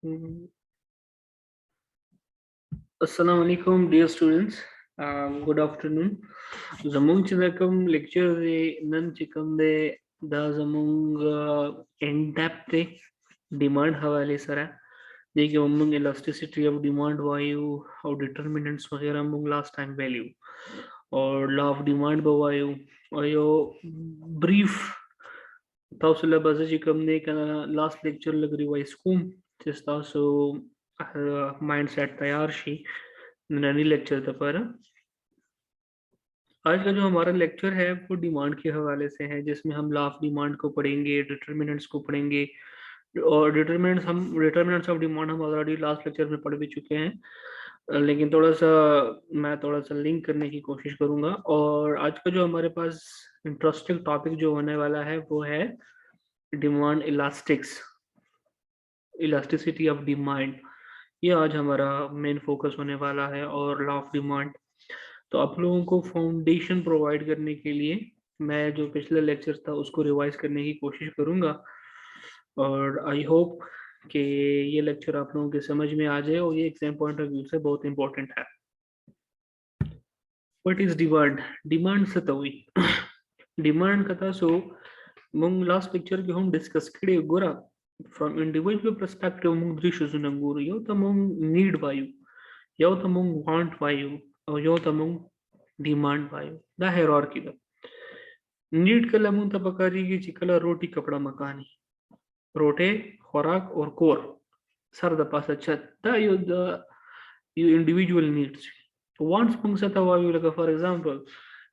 Mm, Assalamu alaikum, dear students. Good afternoon. Zamung chidakam lecture de nan chikam de da zamung in depth de demand हवाले सरा देखिए हमंग elasticity of demand वायु और determinants वगैरह हमंग last time value और law of demand बवायु और यो brief tausila baza chikam de kana last lecture लग revise kum जिस तासो mindset तैयार शी नैनी लेक्चर दोपहर आज का जो हमारा लेक्चर है वो डिमांड के हवाले से है जिसमें हम लॉ ऑफ डिमांड को पढ़ेंगे, डिटरमिनेंट्स को पढ़ेंगे और डिटरमिनेंट्स ऑफ डिमांड हम ऑलरेडी लास्ट लेक्चर में पढ़ भी चुके हैं, लेकिन थोड़ा सा लिंक करने की कोशिश करूंगा। और आज का जो हमारे पास इंटरेस्टिंग टॉपिक जो होने वाला है वो है डिमांड इलास्टिसिटी ऑफ डिमांड। ये आज हमारा मेन फोकस होने वाला है और लॉ ऑफ डिमांड। तो आप लोगों को फाउंडेशन प्रोवाइड करने के लिए मैं जो पिछले लेक्चर था उसको रिवाइज करने की कोशिश करूंगा और आई होप कि ये लेक्चर आप लोगों के समझ में आ जाए और ये एग्जाम पॉइंट ऑफ व्यू से बहुत इंपॉर्टेंट है। What is demand? डिमांड सतवी डिमांड कथा सो मंग लास्ट लेक्चर के हम डिस्कस करे गोरा फ्रॉम इंडिविजुअल पर्सपेक्टिव मंग दृश्य सुनंगुर यो तमंग नीड वायु यो तमंग वांट वायु और यो तमंग डिमांड वायु द हायरार्की द नीड कला मुंग तबकारी की चिकला रोटी कपड़ा मकानी रोटे खुराक और कोर सर द पास छत the you individual needs wants मंग सता वायु लगा फॉर एग्जांपल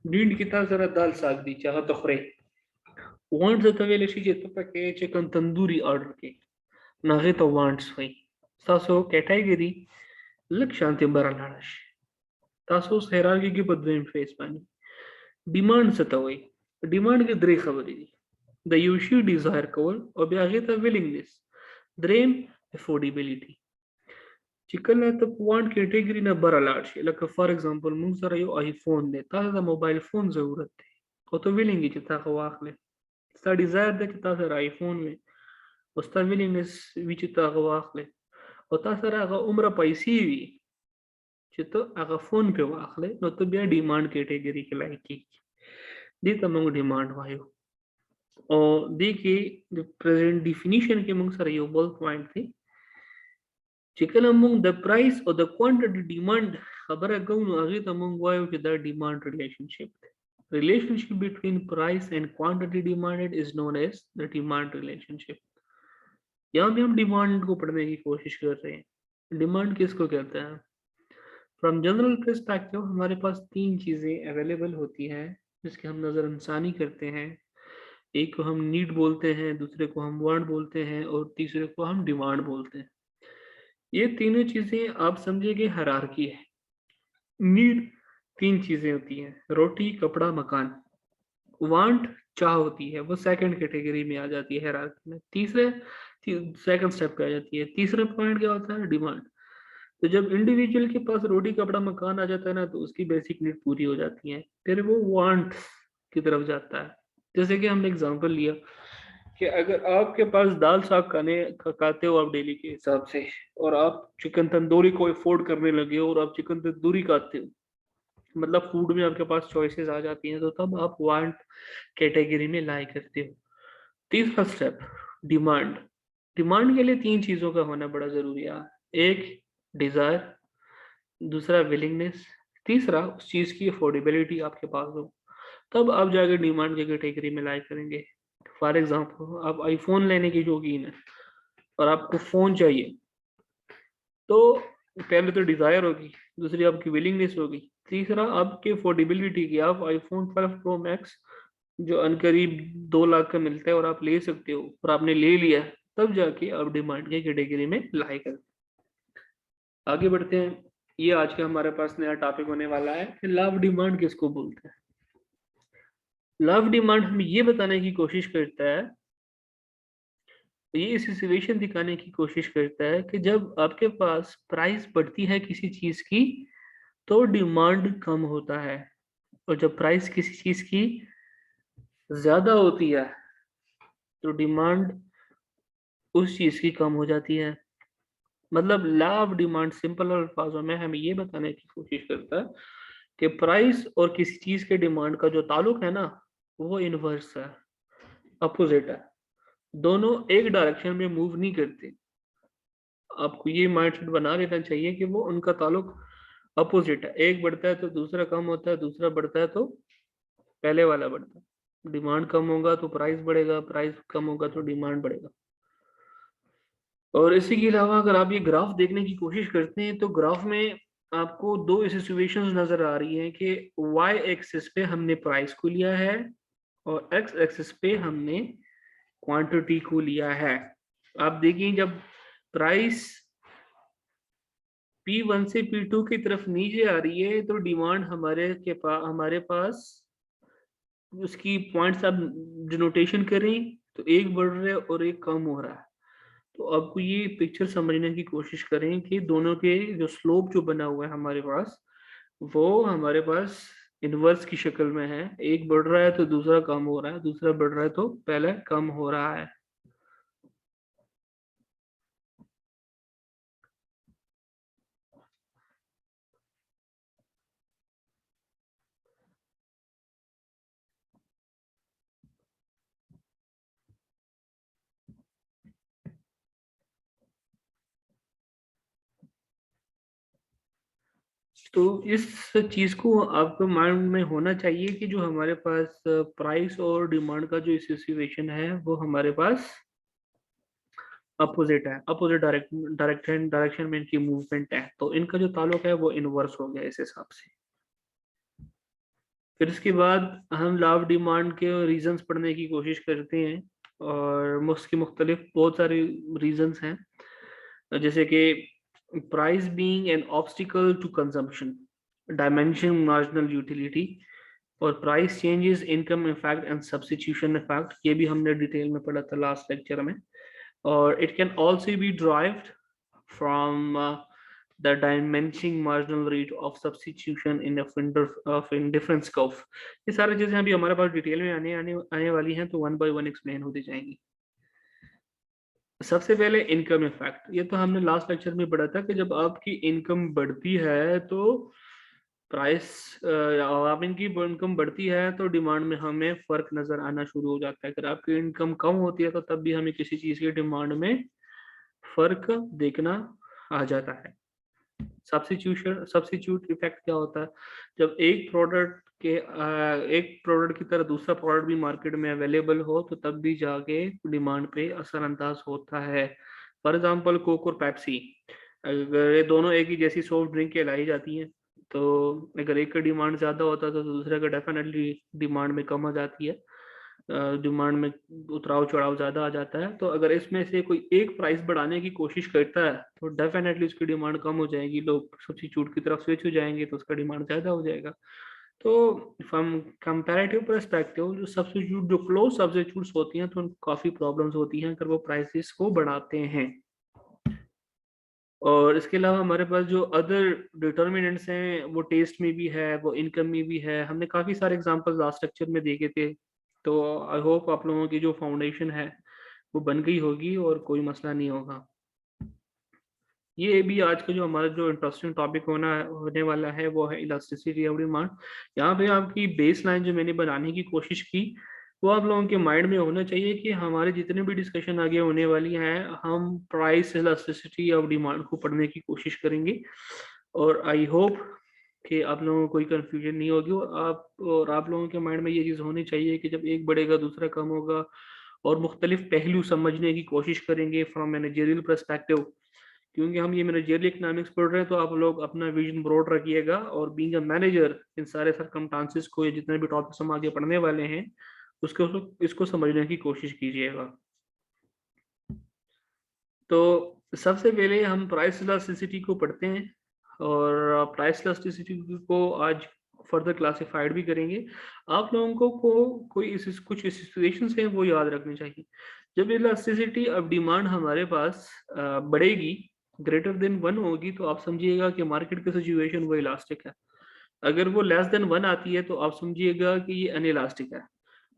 नीड किता जरा दाल साग दी चाह तो खरे वांट्स द वेले शी तो पके चिकन तंदूरी ऑर्डर के नागे तो वांट्स हुई सासो कैटेगरी लक शांति बरलाश तासो हायरार्की की पद्धति फेस पानी डिमांड सतवई डिमांड के द्रे खबरी दी द यूशी डिजायर कवर और ब्यागे था विलिंगनेस द्रेम अफोर्डेबिलिटी चिकल तो वांट कैटेगरी ना बरा लार्ज लक फॉर एग्जांपल मुंग सर यो आईफोन दे ता मोबाइल फोन जरूरत है और तो विलिंग चिता खवाख ले ता डिजायर दे चिता सर आईफोन में उसता विलिंगनेस विचिता खवाख ले और ता सर आगा उम्र पैसी भी चितो आगा फोन पे वाख ले नो तो बिया डिमांड कैटेगरी के लायकी दी तमंग डिमांड वायो और देखिए जो प्रेजेंट डिफिनीशन के मंग सर ये बोल पॉइंट थे चिकन अमंग द प्राइस और द क्वांटिटी डिमांड खबर है कहूँ आगे तमंग वायो कि the demand relationship between price and quantity demanded is known as the demand relationship. यहाँ भी हम डिमांड को पढ़ने की कोशिश कर रहे हैं। डिमांड किसको कहते हैं? फ्रॉम जनरल पर्सपेक्टिव हमारे पास तीन चीजें अवेलेबल होती हैं जिसकी हम नजरअंसानी करते हैं। एक को हम नीड बोलते हैं, दूसरे को हम वांट बोलते हैं और तीसरे को हम डिमांड बोलते हैं। ये तीनों चीजें आप समझिए हायरार्की है। नीड तीन चीजें होती हैं, रोटी कपड़ा मकान। वांट चाह होती है, वो सेकंड कैटेगरी में आ जाती है हायरार्की में, सेकंड स्टेप पे आ जाती है। तीसरा पॉइंट क्या होता है? डिमांड। तो जब इंडिविजुअल के पास रोटी कपड़ा मकान आ जाता है ना तो उसकी बेसिक नीड पूरी हो जाती है, फिर वो वांट की तरफ जाता है। जैसे कि हमने एग्जांपल लिया कि अगर आपके पास दाल साग खाते हो आप डेली के हिसाब से और आप चिकन तंदूरी को अफोर्ड करने लगे हो और आप चिकन तंदूरी खाते हो, मतलब फूड में आपके पास चॉइसेस आ जाती हैं, तो तब आप वांट कैटेगरी में लाई करते हो। तीसरा स्टेप डिमांड। डिमांड के लिए तीन चीजों का होना बड़ा जरूरी है। एक डिजायर, दूसरा विलिंगनेस, तीसरा उस चीज की अफोर्डेबिलिटी आपके पास हो, तब आप जाकर डिमांड की कैटेगरी में लाई करेंगे। फॉर एग्जांपल आप आईफोन लेने की शौकीन है और आपको फोन चाहिए, तो पहले तो डिजायर होगी, दूसरी आपकी विलिंगनेस होगी, तीसरा आपकी अफोर्डेबिलिटी की। आप आईफोन 12 प्रो मैक्स जो अनकरीब 2 लाख का मिलता है और आप ले सकते हो और आपने ले लिया, तब जाके आप डिमांड की कैटेगरी में लाई कर। आगे बढ़ते हैं। ये आज का हमारे पास नया टॉपिक होने वाला है कि लव डिमांड किसको बोलते हैं। लव डिमांड हमें ये बताने की कोशिश करता है, ये सिचुएशन दिखाने की कोशिश करता है कि जब आपके पास प्राइस बढ़ती है किसी चीज की तो डिमांड कम होता है, और जब प्राइस किसी चीज की ज्यादा होती है तो डिमांड उस चीज की कम हो जाती है। मतलब लॉ ऑफ डिमांड सिंपल अल्फाजों में हमें ये बताने की कोशिश करता है कि प्राइस और किसी चीज के डिमांड का जो ताल्लुक है ना, वो इनवर्स है, अपोजिट है। दोनों एक डायरेक्शन में मूव नहीं करते। आपको ये माइंडसेट बना लेना चाहिए कि वो उनका ताल्लुक अपोजिट है, एक बढ़ता है तो दूसरा कम होता है, दूसरा बढ़ता है तो पहले वाला बढ़ता है। डिमांड कम होगा तो प्राइस बढ़ेगा, प्राइस कम होगा तो डिमांड बढ़ेगा। और इसी के अलावा अगर आप ये ग्राफ देखने की कोशिश करते हैं तो ग्राफ में आपको दो ऐसी सिचुएशंस नजर आ रही हैं कि वाई एक्सिस पे हमने प्राइस को लिया है और एक्स एक्सिस पे हमने क्वांटिटी को लिया है। आप देखिए जब प्राइस P1 से P2 की तरफ नीचे आ रही है तो डिमांड हमारे पास उसकी पॉइंट्स आप डिनोटेशन करें तो एक बढ़ रहा है और एक कम हो रहा है। तो आपको ये पिक्चर समझने की कोशिश करें कि दोनों के जो स्लोप जो बना हुआ है हमारे पास, वो हमारे पास इनवर्स की शक्ल में है। एक बढ़ रहा है तो दूसरा कम हो रहा है, दूसरा बढ़ रहा है तो पहला कम हो रहा है। तो इस चीज को आपको माइंड में होना चाहिए कि जो हमारे पास प्राइस और डिमांड का जो सिचुएशन है वो हमारे पास अपोजिट है, अपोजिट डायरेक्शन में इनकी मूवमेंट है, तो इनका जो ताल्लुक है वो इनवर्स हो गया इस हिसाब से। फिर इसके बाद हम लॉ ऑफ डिमांड के रीजंस पढ़ने की कोशिश करते हैं और उसके मुख्तलिफ बहुत सारे रीजंस हैं, जैसे कि price being an obstacle to consumption, dimension marginal utility, और price changes income effect and substitution effect, ये भी हमने डिटेल में पढ़ा था लास्ट लेक्चर में। और it can also be derived from the diminishing marginal rate of substitution in of indifference curve। ये सारी चीजें अभी हमारे पास डिटेल में आने वाली हैं, तो वन बाय वन एक्सप्लेन होती जाएंगी। सबसे पहले इनकम इफेक्ट, ये तो हमने लास्ट लेक्चर में पढ़ा था कि जब आपकी इनकम बढ़ती है तो प्राइस, आप इनकी इनकम बढ़ती है तो डिमांड में हमें फर्क नजर आना शुरू हो जाता है। अगर आपकी इनकम कम होती है तो तब भी हमें किसी चीज की डिमांड में फर्क देखना आ जाता है। सब्स्टिट्यूट इफेक्ट क्या होता है, जब एक प्रोडक्ट की तरह दूसरा प्रोडक्ट भी मार्केट में अवेलेबल हो तो तब भी जाके डिमांड पे असरअंदाज होता है। फॉर एग्जांपल कोक और पेप्सी, अगर ये दोनों एक ही जैसी सॉफ्ट ड्रिंक कहलाई जाती हैं, तो अगर एक का डिमांड ज्यादा होता है तो दूसरे का डेफिनेटली डिमांड में कम हो जाती है, डिमांड में उतराव चढ़ाव ज्यादा आ जाता है। तो अगर इसमें से कोई एक प्राइस बढ़ाने की कोशिश करता है तो डेफिनेटली उसकी डिमांड कम हो जाएगी, लोग सब्स्टिट्यूट की तरफ स्विच हो जाएंगे तो उसका डिमांड ज्यादा हो जाएगा। तो फ्रॉम कंपैरेटिव पर्सपेक्टिव जो सब्स्टिट्यूट, जो क्लोज सब्स्टिट्यूट्स होती हैं तो उनको काफी प्रॉब्लम्स होती हैं अगर वो प्राइसेस को बढ़ाते हैं। और इसके अलावा हमारे पास जो अदर डिटर्मिनेंट्स हैं वो टेस्ट में भी है, वो इनकम में भी है। हमने काफ़ी सारे एग्जांपल लास्ट लेक्चर में देखे थे, तो आई होप आप लोगों की जो फाउंडेशन है वो बन गई होगी और कोई मसला नहीं होगा। ये भी आज का जो हमारा जो इंटरेस्टिंग टॉपिक होने वाला है वो है इलास्टिसिटी ऑफ डिमांड। यहाँ पे आपकी बेस लाइन जो मैंने बनाने की कोशिश की वो आप लोगों के माइंड में होना चाहिए कि हमारे जितने भी डिस्कशन आगे होने वाली हैं हम प्राइस इलास्टिसिटी ऑफ डिमांड को पढ़ने की कोशिश करेंगे। और आई होप कि आप लोगों को कोई कंफ्यूजन नहीं होगी, और आप लोगों के माइंड में ये चीज़ होनी चाहिए कि जब एक बढ़ेगा दूसरा कम होगा, और मुख्तलिफ पहलू समझने की कोशिश करेंगे फ्रॉम मैनेजरियल पर्सपेक्टिव। क्योंकि हम ये मैनेजरियल इकोनॉमिक्स पढ़ रहे हैं तो आप लोग अपना विजन ब्रॉड रखिएगा, और बीइंग अ मैनेजर इन सारे सरकमस्टांसेस को, ये जितने भी टॉपिक्स हम आगे पढ़ने वाले हैं उसको इसको समझने की कोशिश कीजिएगा। तो सबसे पहले हम प्राइस इलास्टिसिटी को पढ़ते हैं, और प्राइस इलास्टिसिटी को आज फर्दर क्लासिफाइड भी करेंगे। आप लोगों को कोई कुछ सिचुएशंस हैं वो याद रखनी चाहिए। जब इलास्टिसिटी ऑफ डिमांड हमारे पास बढ़ेगी, ग्रेटर देन 1 होगी, तो आप समझिएगा कि मार्केट की सिचुएशन वो इलास्टिक है। अगर वो लेस देन 1 आती है तो आप समझिएगा कि ये अनइलास्टिक है।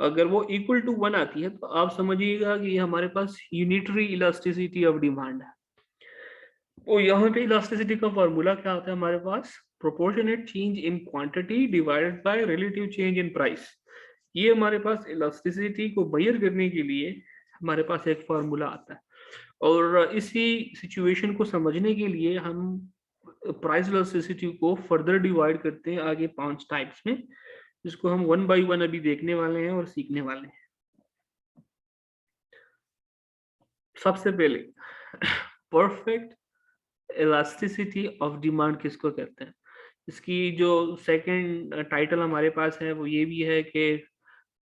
अगर वो इक्वल टू 1 आती है तो आप समझिएगा कि ये हमारे पास यूनिटरी इलास्टिसिटी ऑफ डिमांड है। तो यहाँ पे इलास्टिसिटी का फॉर्मूला क्या आता है हमारे पास, proportionate change in quantity divided by relative change in price. ये हमारे पास इलास्टिसिटी को मेजर करने के लिए हमारे पास एक फॉर्मूला आता है। और इसी सिचुएशन को समझने के लिए हम प्राइस इलास्टिसिटी को फर्दर डिवाइड करते हैं आगे 5 टाइप्स में, जिसको हम 1 बाय 1 अभी देखने वाले हैं और सीखने वाले हैं। सबसे पहले परफेक्ट इलास्टिसिटी ऑफ डिमांड किसको कहते हैं। इसकी जो सेकंड टाइटल हमारे पास है वो ये भी है कि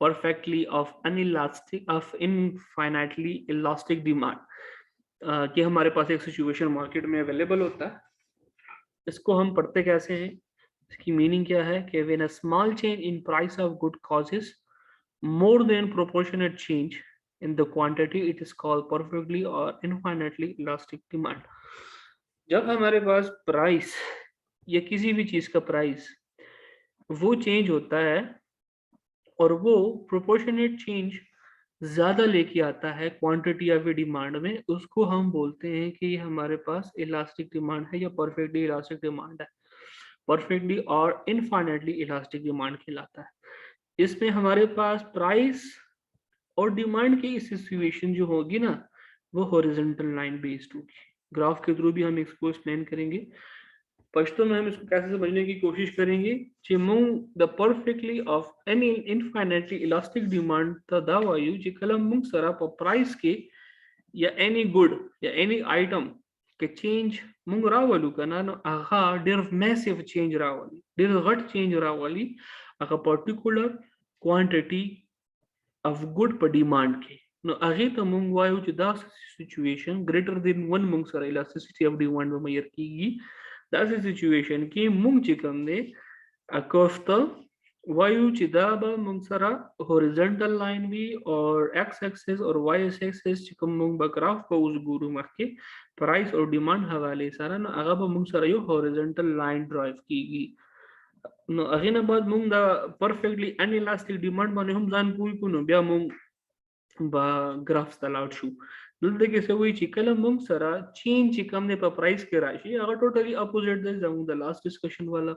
perfectly of inelastic of infinitely elastic demand, कि हमारे पास एक सिचुएशन मार्केट में अवेलेबल होता है। इसको हम पढ़ते कैसे हैं, इसकी मीनिंग क्या है कि when a small change in price of good causes more than proportionate change in the quantity, it is called perfectly or infinitely elastic demand। जब हमारे पास प्राइस या किसी भी चीज का प्राइस वो चेंज होता है और वो प्रोपोर्शनेट चेंज ज्यादा लेके आता है क्वांटिटी या फिर डिमांड में, उसको हम बोलते हैं कि ये हमारे पास इलास्टिक डिमांड है या परफेक्टली इलास्टिक डिमांड है। परफेक्टली और इनफाइनाइटली इलास्टिक डिमांड कहलाता है। इसमें हमारे पास प्राइस और डिमांड की सिचुएशन जो होगी ना वो हॉरिजॉन्टल लाइन बेस्ड होगी। ग्राफ के थ्रू भी हम इसको एक्सप्लेन करेंगे। पश्तो में हम इसको कैसे समझने की कोशिश करेंगे कि मुंग the perfectly of any infinitely elastic demand ता दावायु जे कलम मुंग सरा पर प्राइस के या एनी गुड या एनी आइटम के चेंज मुंग रावलू का ना आहा डेर मैसिव चेंज रावली डेर घट चेंज रावली अका particular quantity of good per demand के no agita mung वायु जुदा situation greater than 1 mung sara elasticity of demand में measure की that's a situation कि mung चिकम ने acosta वायु चिदाबा mung sara horizontal line भी और x axis और y axis चिकम mung बग्राफ को उस गुरु मख के प्राइस और डिमांड हवाले सारा ना अगब mung sara यो horizontal line drive की no agina बाद mung da perfectly inelastic demand माने हम जान पूरी कुनो बिया mung ba graphs तलाउट शू दल्ते के से वही चिकल मम सरा चेंज चिकम ने पर प्राइस के राशि अगर टोटली अपोजिट दे जाऊं द लास्ट डिस्कशन वाला।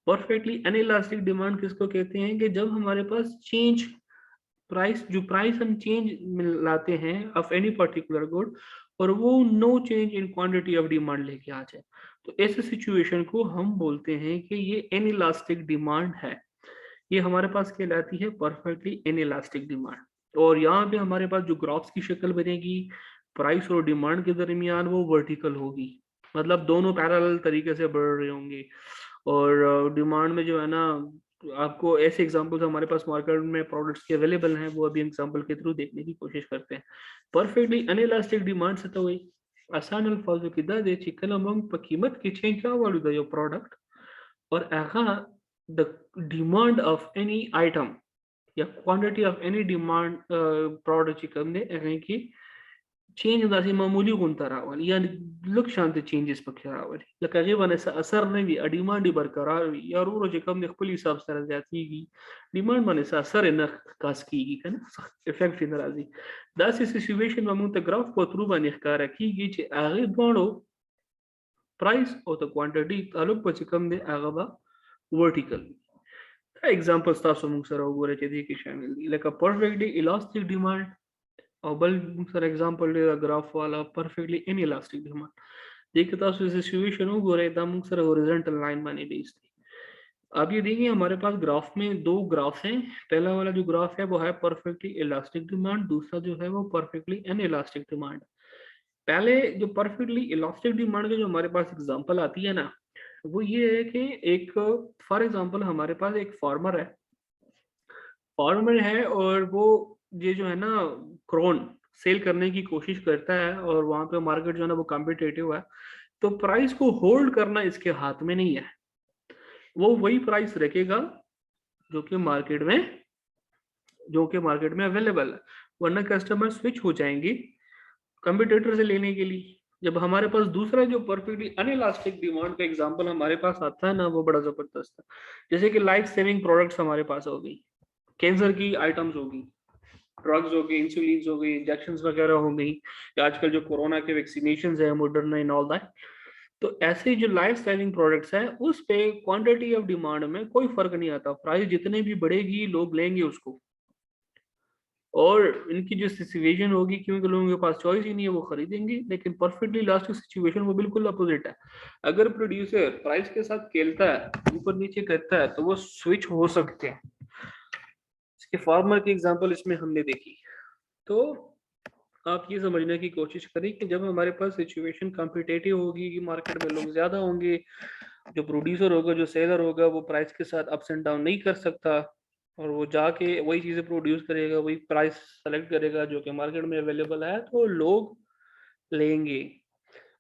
परफेक्टली अनइलास्टिक डिमांड किसको कहते हैं कि जब हमारे पास चेंज प्राइस जो प्राइस हम चेंज लाते हैं ऑफ एनी पर्टिकुलर गुड और वो no change in quantity of demand लेके आ जाए, तो ऐसे सिचुएशन को हम बोलते हैं कि ये इनइलास्टिक डिमांड है। ये हमारे पास कहलाती है परफेक्टली इनइलास्टिक डिमांड। और यहाँ पे हमारे पास जो ग्राफ्स की शक्ल बनेगी प्राइस और डिमांड के दरमियान वो वर्टिकल होगी, मतलब दोनों पैरेलल तरीके से बढ़ रहे होंगे। और डिमांड में जो है ना आपको ऐसे एग्जांपल्स हमारे पास मार्केट में प्रोडक्ट्स के अवेलेबल हैं, वो अभी एग्जांपल के थ्रू देखने की कोशिश करते हैं। परफेक्टली अनइलास्टिक डिमांड से तो वही आसान अल्फाजों की दा दे चिकन अमंग पर कीमत की चेंज क्या वालू दा यो प्रोडक्ट और आगा the demand of any item या quantity of any demand product ची कम ने अगर की चेंज दासी मामूली गुंता रावली या लुक शांति चेंजेस पक्ष रावली लकगे बने सा असर नहीं भी डिमांड बरकरार भी या रो जे कम ने खपली हिसाब से जाती की डिमांड बने सा असर न कास की है ना इफेक्ट इन राजी दासी सिचुएशन में मुंत ग्राफ को थ्रू बने कार की जे आगे दोनों प्राइस और द क्वांटिटी तालुक पर कम ने आगबा vertical examples taso mung sara ogore chedi ki shamil di like a perfectly elastic demand और बल सर एग्जांपल दे ग्राफ वाला perfectly inelastic demand देखिए तासो सिचुएशन हो गोरे दम सर हॉरिजॉन्टल लाइन बने बेस्ड। अब ये देखिए हमारे पास ग्राफ में दो ग्राफ हैं। पहला वाला जो ग्राफ है वो है परफेक्टली इलास्टिक डिमांड, दूसरा जो है वो परफेक्टली इनइलास्टिक डिमांड। पहले जो परफेक्टली इलास्टिक डिमांड के जो हमारे पास एग्जांपल आती है ना वो ये है कि एक फॉर एग्जांपल हमारे पास एक फार्मर है और वो ये जो है ना क्रोन सेल करने की कोशिश करता है और वहां पे मार्केट जो है ना वो कॉम्पिटेटिव है, तो प्राइस को होल्ड करना इसके हाथ में नहीं है। वो वही प्राइस रखेगा जो कि मार्केट में अवेलेबल है, वरना कस्टमर स्विच हो जाएंगे कंपटीटर से लेने के लिए। जब हमारे पास दूसरा जो परफेक्टली अनइलास्टिक डिमांड का एग्जांपल हमारे पास आता है ना वो बड़ा जबरदस्त है। जैसे कि लाइफ सेविंग प्रोडक्ट्स हमारे पास हो गई, कैंसर की आइटम्स होगी, ड्रग्स हो गई, इंसुलिन हो गई, इंजेक्शन वगैरह हो गई, या आजकल जो कोरोना के वैक्सीनेशन है, मॉडर्ना एंड ऑल दैट। तो ऐसे जो लाइफ सेविंग प्रोडक्ट्स हैं उस पे क्वांटिटी ऑफ डिमांड में कोई फर्क नहीं आता, प्राइस जितने भी बढ़ेगी लोग लेंगे उसको। और इनकी जो सिचुएशन होगी, क्योंकि लोगों के पास चॉइस ही नहीं है, वो खरीदेंगे। लेकिन परफेक्टली लास्ट सिचुएशन वो बिल्कुल अपोजिट है। अगर प्रोड्यूसर प्राइस के साथ खेलता है, ऊपर नीचे करता है, तो वो स्विच हो सकते हैं। इसके फार्मर की एग्जांपल इसमें हमने देखी। तो आप ये समझने की कोशिश करें कि जब हमारे पास सिचुएशन कॉम्पिटेटिव होगी कि मार्केट में लोग ज्यादा होंगे, जो प्रोड्यूसर होगा, जो सेलर होगा, वो प्राइस के साथ अप्स एंड डाउन नहीं कर सकता, और वो जाके वही चीजें प्रोड्यूस करेगा, वही प्राइस सेलेक्ट करेगा जो कि मार्केट में अवेलेबल है, तो लोग लेंगे,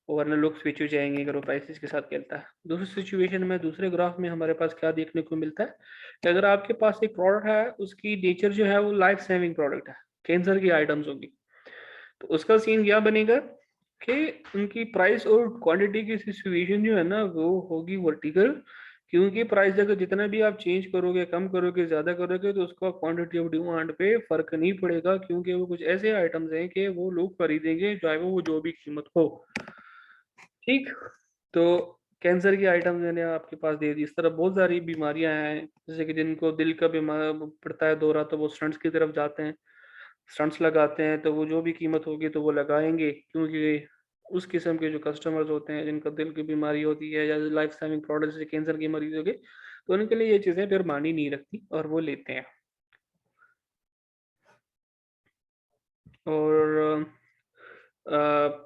वरना लोग स्विच हो जाएंगे अगर वो प्राइसेस के साथ खेलता है। दूसरी सिचुएशन में, दूसरे ग्राफ में हमारे पास क्या देखने को मिलता है कि अगर आपके पास एक प्रोडक्ट है, उसकी नेचर जो है वो लाइफ सेविंग प्रोडक्ट है, कैंसर की आइटम्स होगी, तो उसका सीन क्या बनेगा कि उनकी प्राइस और क्वांटिटी की सिचुएशन जो है ना वो होगी वर्टिकल। क्योंकि प्राइस अगर जितना भी आप चेंज करोगे, कम करोगे, ज्यादा करोगे, तो उसका क्वांटिटी ऑफ डिमांड पे फर्क नहीं पड़ेगा, क्योंकि वो कुछ ऐसे आइटम्स हैं कि वो लोग खरीदेंगे चाहे वो जो भी कीमत हो। ठीक। तो कैंसर की आइटम्स मैंने आपके पास दे दी। इस तरह बहुत सारी बीमारियां हैं, जैसे कि जिनको दिल का बीमार पड़ता है दौरा, तो वो स्टंट्स की तरफ जाते हैं, स्टंट्स लगाते हैं, तो वो जो भी कीमत होगी तो वो लगाएंगे, क्योंकि उस किस्म के जो कस्टमर्स होते हैं जिनका दिल की बीमारी होती है या लाइफ सेविंग प्रोडक्ट जैसे कैंसर की मरीज हो गए, तो उनके लिए ये चीज़ें फिर मानी नहीं रखती और वो लेते हैं। और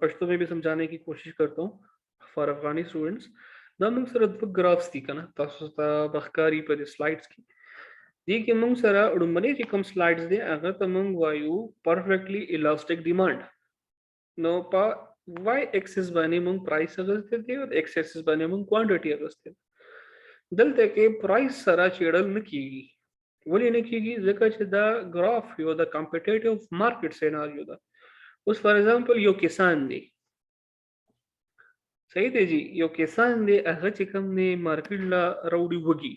पश्तो में भी समझाने की कोशिश करता हूँ फॉर अफगानी स्टूडेंट्स। दा मुंग सर ग्राफ्स थी ना तासुस्ता बखकारी पर स्लाइड्स की दी कि मुंग सरा उड़मने की कम स्लाइड्स दे अगर तो मुंग वायु परफेक्टली इलास्टिक डिमांड नो पा वाई एक्सेस बने मुंग प्राइस अगस्ते थे और एक्स एक्सेस बने मुंग क्वांटिटी अगस्ते दल ते के प्राइस सरा चेड़ल न कीगी वली न कीगी जका दा ग्राफ यो दा कॉम्पिटिटिव मार्केट सिनेरियो दा उस फॉर एग्जांपल यो किसान दे सही थे जी यो किसान दे अगर चिकन ने मार्केट ला राउडी वगी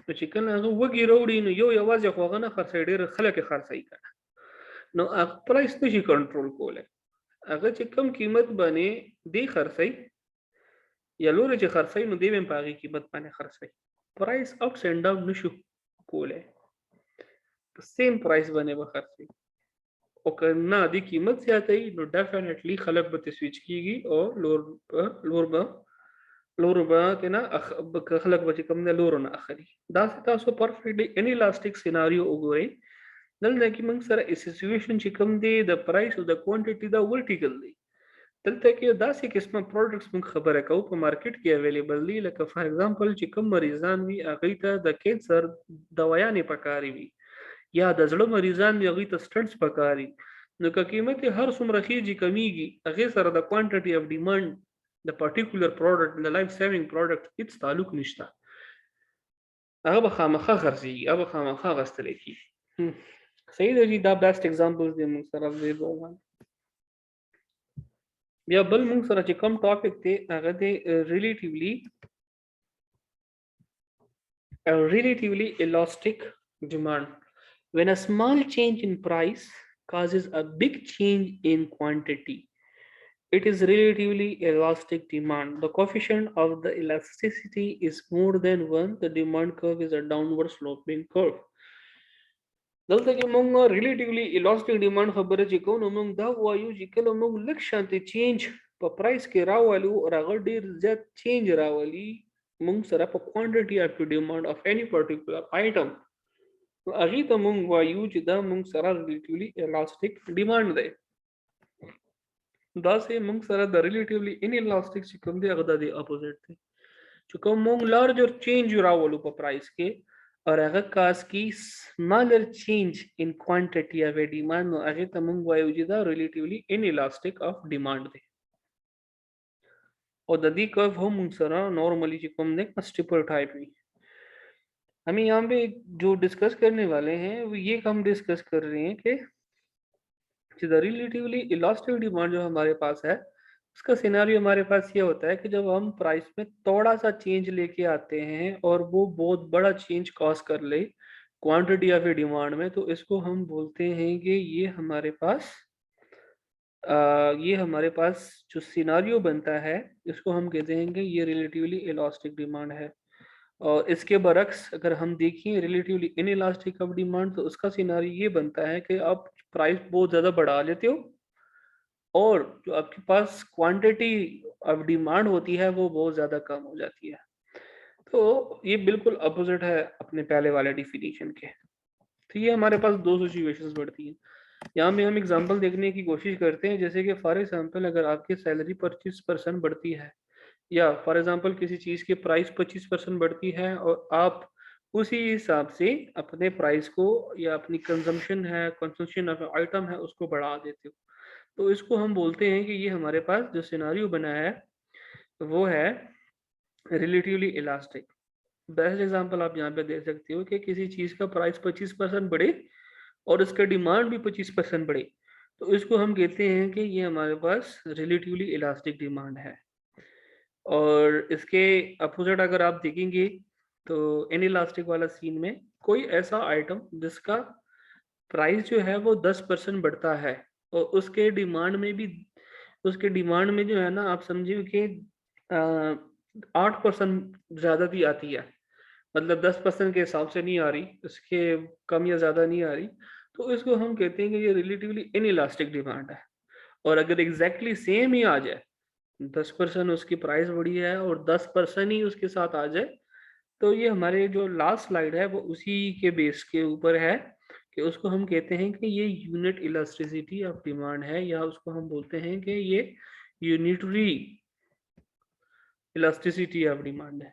तो चिकन अगर वगी राउडी नो यो आवाज को गना खरसाई डेर खलक खरसाई का नो अग प्राइस नशी कंट्रोल कोले अगर चिकम कीमत बने दे खरसाई या लोरे चे खरसाई नो देवें पागी कीमत बने खरसाई प्राइस अप्स एंड डाउन नशु कोले सेम प्राइस बने बखरसाई और ना दी कीमत से आते ही नो डेफिनेटली खलक बते स्विच कीगी और लोर के ना खलक बचे कम ने लोर ना आखरी दास तासो परफेक्टली एनी इलास्टिक सिनेरियो उगोरे दल ने कि मंग सर इस सिचुएशन चिकम दे द प्राइस और द क्वांटिटी द वर्टिकल दे दल तक ये दास किस्म प्रोडक्ट्स मुख खबर है को मार्केट की अवेलेबल दी लाइक फॉर एग्जांपल चिकम मरीजान भी अगीता द कैंसर दवाया ने पकारी भी या द जड़ मरीजान भी अगीता स्टंट्स पकारी नो का कीमत हर सुमरखी जी कमीगी अगे sir the quantity of demand the particular product the life saving product its ताल्लुक निश्ता अब खामखा खर्ची अब खामखा गस्तले की सही है जी द बेस्ट एग्जांपल्स दे मुंग सर दे दो या बल मुंग सर च कम टॉपिक थे अगर दे relatively elastic demand when a small change in price causes a big change in quantity. It is relatively elastic demand. The coefficient of the elasticity is more than 1. The demand curve is a downward sloping curve. दलते कि मंग relatively elastic demand खबर है कौन मंग दा वायु जिकल मंग लक्षांत change पर प्राइस के रावालू और अगर देर ज्यादा change रावाली मंग सरा पर quantity of demand of any particular item तो अगी तो मंग वायु जिदा मंग सरा relatively elastic demand दे दास मंग सरा द रिलेटिवली inelastic चिकम दे अगदा दे अपोजिट थे चुकम मंग लार्जर चेंज रावलू पर प्राइस के और अगर कास की smaller change in quantity of a demand अगे तमंग वायुजिदा रिलेटिवली inelastic ऑफ डिमांड दे और ददी कर्व हम सरा नॉर्मली चिकम दे स्टिपर टाइप में हमें यहाँ पे जो डिस्कस करने वाले हैं वो ये हम डिस्कस कर रहे हैं कि रिलेटिवली इलास्टिक डिमांड जो हमारे पास है उसका सिनेरियो हमारे पास ये होता है कि जब हम प्राइस में थोड़ा सा चेंज लेके आते हैं और वो बहुत बड़ा चेंज कॉज कर ले क्वांटिटी ऑफ ए डिमांड में, तो इसको हम बोलते हैं कि ये हमारे पास जो सिनारियो बनता है, इसको हम कहते हैं कि ये रिलेटिवली इलास्टिक डिमांड है। और इसके बरक्स अगर हम देखें relatively in elastic of demand, तो उसका सिनारियो ये बनता है कि आप प्राइस बहुत ज़्यादा बढ़ा लेते हो और जो आपके पास क्वांटिटी ऑफ डिमांड होती है वो बहुत ज़्यादा कम हो जाती है। तो ये बिल्कुल अपोजिट है अपने पहले वाले डिफिनीशन के। तो ये हमारे पास दो सिचुएशंस बढ़ती हैं। यहाँ में हम एग्जांपल देखने की कोशिश करते हैं, जैसे कि फॉर एग्जांपल अगर आपकी सैलरी 25% बढ़ती है, या फॉर एग्जांपल किसी चीज़ की प्राइस 25% बढ़ती है और आप उसी हिसाब से अपने प्राइस को या अपनी कंजम्पशन ऑफ आइटम है उसको बढ़ा देते हो, तो इसको हम बोलते हैं कि ये हमारे पास जो सिनारियो बना है वो है रिलेटिवली इलास्टिक। बेस्ट एग्जांपल आप यहाँ पे दे सकते हो कि किसी चीज़ का प्राइस 25% बढ़े और उसका डिमांड भी 25% बढ़े, तो इसको हम कहते हैं कि ये हमारे पास रिलेटिवली इलास्टिक डिमांड है। और इसके अपोजिट अगर आप देखेंगे तो इन इलास्टिक वाला सीन में कोई ऐसा आइटम जिसका प्राइस जो है वो 10% बढ़ता है और उसके डिमांड में जो है ना, आप समझिए कि 8% ज़्यादा भी आती है, मतलब 10% के हिसाब से नहीं आ रही, उसके कम या ज़्यादा नहीं आ रही, तो इसको हम कहते हैं कि ये रिलेटिवली इन इलास्टिक डिमांड है। और अगर एग्जैक्टली सेम ही आ जाए, 10% उसकी प्राइस बढ़ी है और 10% ही उसके साथ आ जाए, तो ये हमारे जो लास्ट स्लाइड है वो उसी के बेस के ऊपर है कि उसको हम कहते हैं कि ये यूनिट इलास्टिसिटी ऑफ डिमांड है, या उसको हम बोलते हैं कि ये यूनिटरी इलास्टिसिटी ऑफ डिमांड है।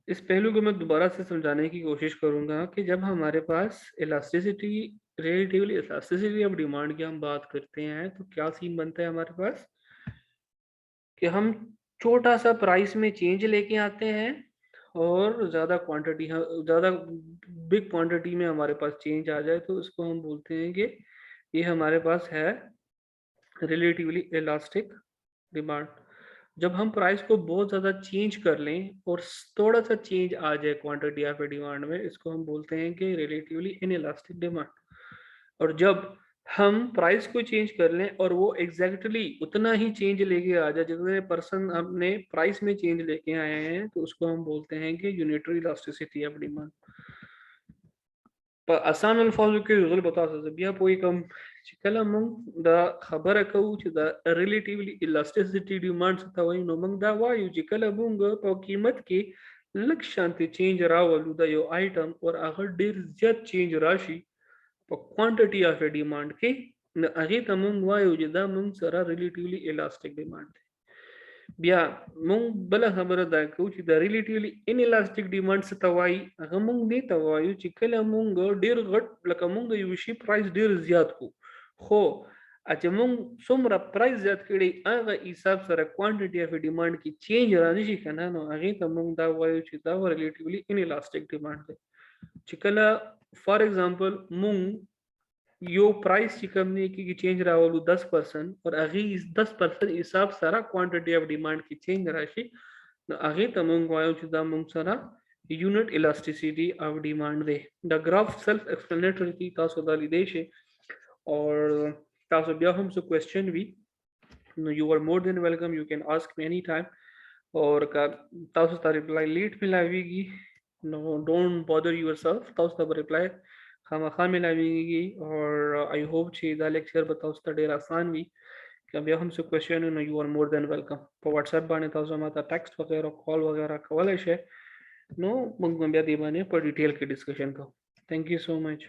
इस पहलू को मैं दोबारा से समझाने की कोशिश करूंगा कि जब हमारे पास रिलेटिवली इलास्टिसिटी ऑफ डिमांड की हम बात करते हैं, तो क्या सीन बनता है हमारे पास कि हम छोटा सा प्राइस में चेंज लेके आते हैं और ज़्यादा बिग क्वांटिटी में हमारे पास चेंज आ जाए, तो उसको हम बोलते हैं कि ये हमारे पास है रिलेटिवली इलास्टिक डिमांड। जब हम प्राइस को बहुत ज़्यादा चेंज कर लें और थोड़ा सा चेंज आ जाए क्वांटिटी ऑफ डिमांड में, इसको हम बोलते हैं कि रिलेटिवली इन इलास्टिक डिमांड। और जब हम प्राइस को चेंज कर लें और वो एग्जैक्टली उतना ही चेंज लेके आ जाए जितने परसेंट हमने प्राइस में चेंज लेके आए हैं, तो उसको हम बोलते हैं कि यूनिटरी इलास्टिसिटी ऑफ डिमांड। आसान अल्फाजों के यूजुअल बता सकते बिया पोई कम चिकला मंग दा खबर कऊ च दा रिलेटिवली इलास्टिसिटी डिमांड सतावई नो मंग दा वायु चिकला मंग प कीमत के लक्ष्यांत चेंज रावलु दा यो आइटम और अगर देर ज्यादा चेंज राशि पर क्वांटिटी ऑफ ए डिमांड के न अगे तमंग वायु जदा मंग सरा रिलेटिवली इलास्टिक डिमांड बिया मंग बला खबर दा कऊ च दा रिलेटिवली इन इलास्टिक डिमांड सतावई अगर मंग ने तवायु चिकला मंग देर गट लका मंग युशी प्राइस देर ज्यादा को हो अच्छा मंग सोमरा प्राइस ज्यादा कड़ी आगा हिसाब सरा क्वांटिटी ऑफ डिमांड की चेंज रानी शी कना नो अगे तमंग दा वायु चिता रिलेटिवली इन इलास्टिक डिमांड चिकला फॉर एग्जांपल मूंग यो प्राइस की कंपनी की चेंज रावलु 10% और अगी इस 10% हिसाब सारा क्वांटिटी ऑफ डिमांड की चेंज राशि अगी तमंग वायो चुदा मंग सारा यूनिट इलास्टिसिटी ऑफ डिमांड दे द ग्राफ सेल्फ एक्सप्लेनेटरी थी तासो दाली देशे और तासो बिया हम सो क्वेश्चन भी you are more than welcome, you can ask me any time और का तासो ता रिप्लाई लेट मिलावेगी, नो डोंट बॉदर योरसेल्फ, तासो ता रिप्लाई खामा मिलावेगी। और आई होप ची दा लेक्चर बताओ ता डेर आसान भी कि अब हमसे क्वेश्चन है, you are more than welcome पर व्हाट्सएप बाने तासो माता टेक्स्ट वगैरह कॉल वगैरह कवल है नो मंग बिया दी बाने पर डिटेल के डिस्कशन का। Thank you so much.